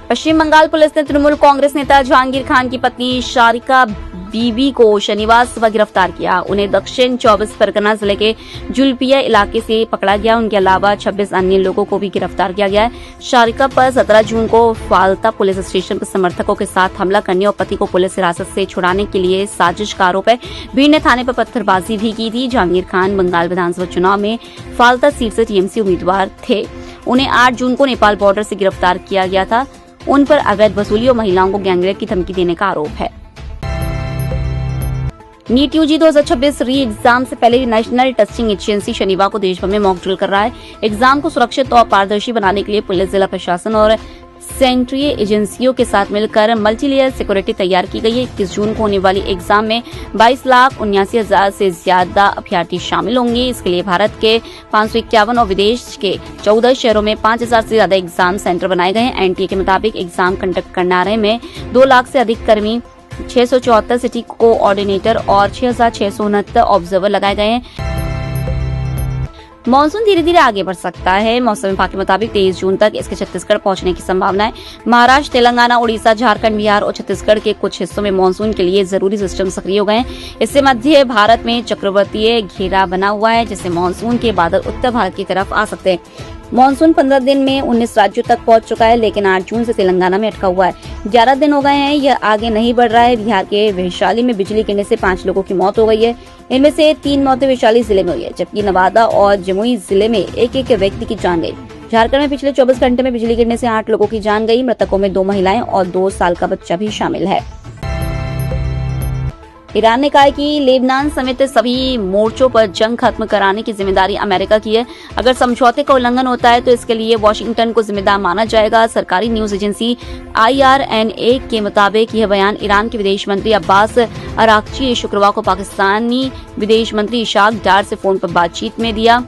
पश्चिम Bengal police ने तृणमूल कांग्रेस नेता जहांगीर खान की पत्नी शारिका बीबी को शनिवार सुबह गिरफ्तार किया। उन्हें दक्षिण 24 परगना जिले के जुलपिया इलाके से पकड़ा गया। उनके अलावा 26 अन्य लोगों को भी गिरफ्तार किया गया है। शारिका पर 17 जून को फालता पुलिस स्टेशन पर समर्थकों के साथ हमला करने और पति को पुलिस हिरासत से छुड़ाने के लिए साजिश का आरोप है। भीड़ ने थाने पर पत्थरबाजी भी की थी। जहांगीर खान बंगाल विधानसभा चुनाव में फालता सीट से टीएमसी उम्मीदवार थे। उन्हें 8 जून को नेपाल बॉर्डर से गिरफ्तार किया गया था। उन पर अवैध वसूली और महिलाओं को गैंगरेप की धमकी देने का आरोप है। नीट यूजी 2026 री एग्जाम से पहले नेशनल टेस्टिंग एजेंसी शनिवार को देश भर में मॉक ड्रिल कर रहा है। एग्जाम को सुरक्षित और पारदर्शी बनाने के लिए पुलिस, जिला प्रशासन और सेंट्रल एजेंसियों के साथ मिलकर मल्टीलेयर सिक्योरिटी तैयार की गई है। 21 जून को होने वाली एग्जाम में 22,79,000 से ज्यादा अभ्यर्थी शामिल होंगे। इसके लिए भारत के 551 और विदेश के 14 शहरों में 5,000 से ज्यादा एग्जाम सेंटर बनाए गए हैं। एनटीए के मुताबिक एग्जाम कंडक्ट करने में 2 लाख से अधिक कर्मी, 674 सिटी कोऑर्डिनेटर और 6,669 ऑब्जर्वर लगाए गए हैं। मानसून धीरे धीरे आगे बढ़ सकता है। मौसम विभाग के मुताबिक 23 जून तक इसके छत्तीसगढ़ पहुंचने की संभावना है। महाराष्ट्र, तेलंगाना, उड़ीसा, झारखंड, बिहार और छत्तीसगढ़ के कुछ हिस्सों में मानसून के लिए जरूरी सिस्टम सक्रिय हो गए हैं। इससे मध्य भारत में चक्रवातीय घेरा बना हुआ है, जिससे मानसून के बादल उत्तर भारत की तरफ आ सकते हैं। मानसून 15 दिन में 19 राज्यों तक पहुंच चुका है, लेकिन 8 जून से तेलंगाना में अटका हुआ है। 11 दिन हो गए हैं, यह आगे नहीं बढ़ रहा है। बिहार के वैशाली में बिजली गिरने से 5 लोगों की मौत हो गई है। इनमें से 3 मौतें वैशाली जिले में हुई है, जबकि नवादा और जमुई जिले में एक व्यक्ति की जान गई। झारखंड में पिछले 24 घंटे में बिजली गिरने से 8 लोगों की जान गई। मृतकों में 2 महिलाएं और 2 साल का बच्चा भी शामिल है। ईरान ने कहा है कि लेबनान समेत सभी मोर्चों पर जंग खत्म कराने की जिम्मेदारी अमेरिका की है। अगर समझौते का उल्लंघन होता है तो इसके लिए वॉशिंगटन को जिम्मेदार माना जाएगा। सरकारी न्यूज एजेंसी IRNA के मुताबिक यह बयान ईरान के विदेश मंत्री अब्बास अराक्ची ने शुक्रवार को पाकिस्तानी विदेश मंत्री इशाक डार से फोन पर बातचीत में दिया।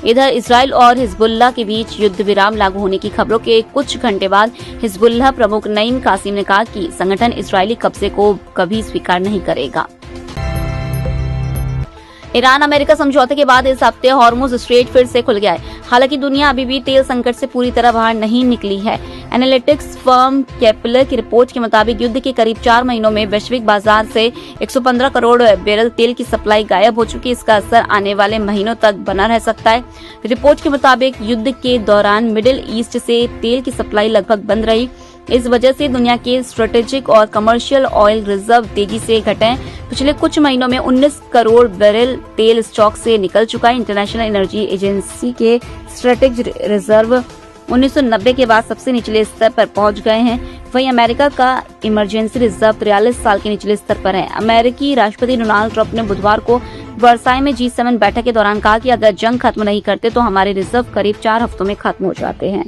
इधर इजराइल और हिजबुल्लाह के बीच युद्ध विराम लागू होने की खबरों के कुछ घंटे बाद हिजबुल्लाह प्रमुख नईम कासिम ने कहा कि संगठन इजरायली कब्जे को कभी स्वीकार नहीं करेगा। ईरान अमेरिका समझौते के बाद इस हफ्ते हॉर्मुज स्ट्रेट फिर से खुल गया है। हालांकि दुनिया अभी भी तेल संकट से पूरी तरह बाहर नहीं निकली है। एनालिटिक्स फर्म केपलर की रिपोर्ट के मुताबिक युद्ध के करीब 4 महीनों में वैश्विक बाजार से 115 करोड़ बैरल तेल की सप्लाई गायब हो चुकी है। इसका असर आने वाले महीनों तक बना रह सकता है। रिपोर्ट के मुताबिक युद्ध के दौरान मिडिल ईस्ट से तेल की सप्लाई लगभग बंद रही। इस वजह से दुनिया के स्ट्रेटेजिक और कमर्शियल ऑयल रिजर्व तेजी से घटे हैं। पिछले कुछ महीनों में 19 करोड़ बैरल तेल स्टॉक से निकल चुका है। इंटरनेशनल एनर्जी एजेंसी के स्ट्रेटेजिक रिजर्व 1990 के बाद सबसे निचले स्तर पर पहुंच गए हैं। वहीं अमेरिका का इमरजेंसी रिजर्व 43 साल के निचले स्तर पर है। अमेरिकी राष्ट्रपति डोनाल्ड ट्रंप ने बुधवार को वर्साई में G7 बैठक के दौरान कहा कि अगर जंग खत्म नहीं करते तो हमारे रिजर्व करीब 4 हफ्तों में खत्म हो जाते हैं।